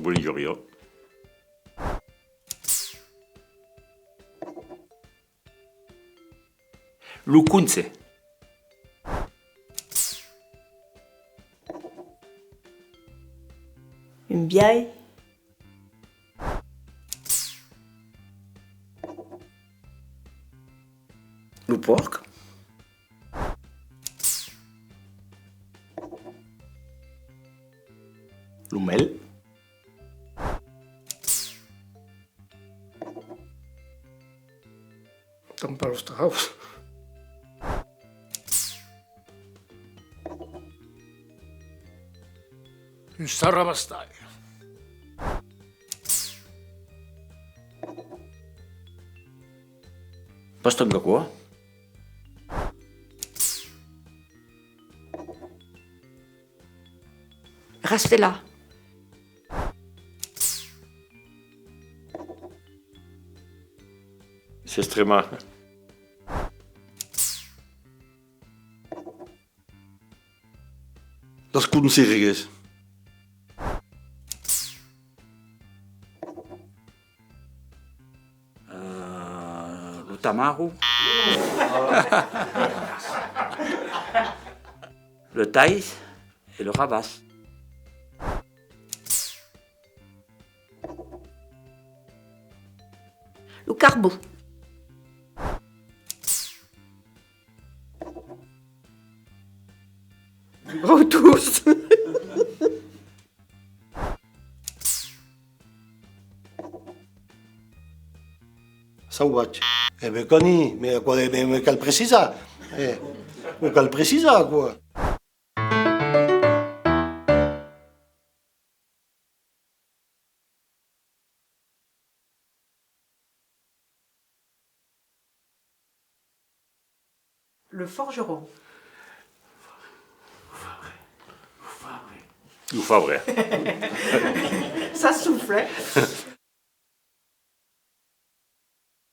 Bolivia. Lucunțe. Une biaille. Le porc. Le mel. Dan pas drauf. Une sarabastai. Paston quoi? Restez là. C'est extrêmement. Das Kunstseries. Le tamaru. Le thaïs et le rabas. Le carbo. Oh, tous. Sauvaci. Me coni, me cal precisa. Me cal precisa, quoi. Le forgeron. Ou pas vrai. Ça souffle, hein.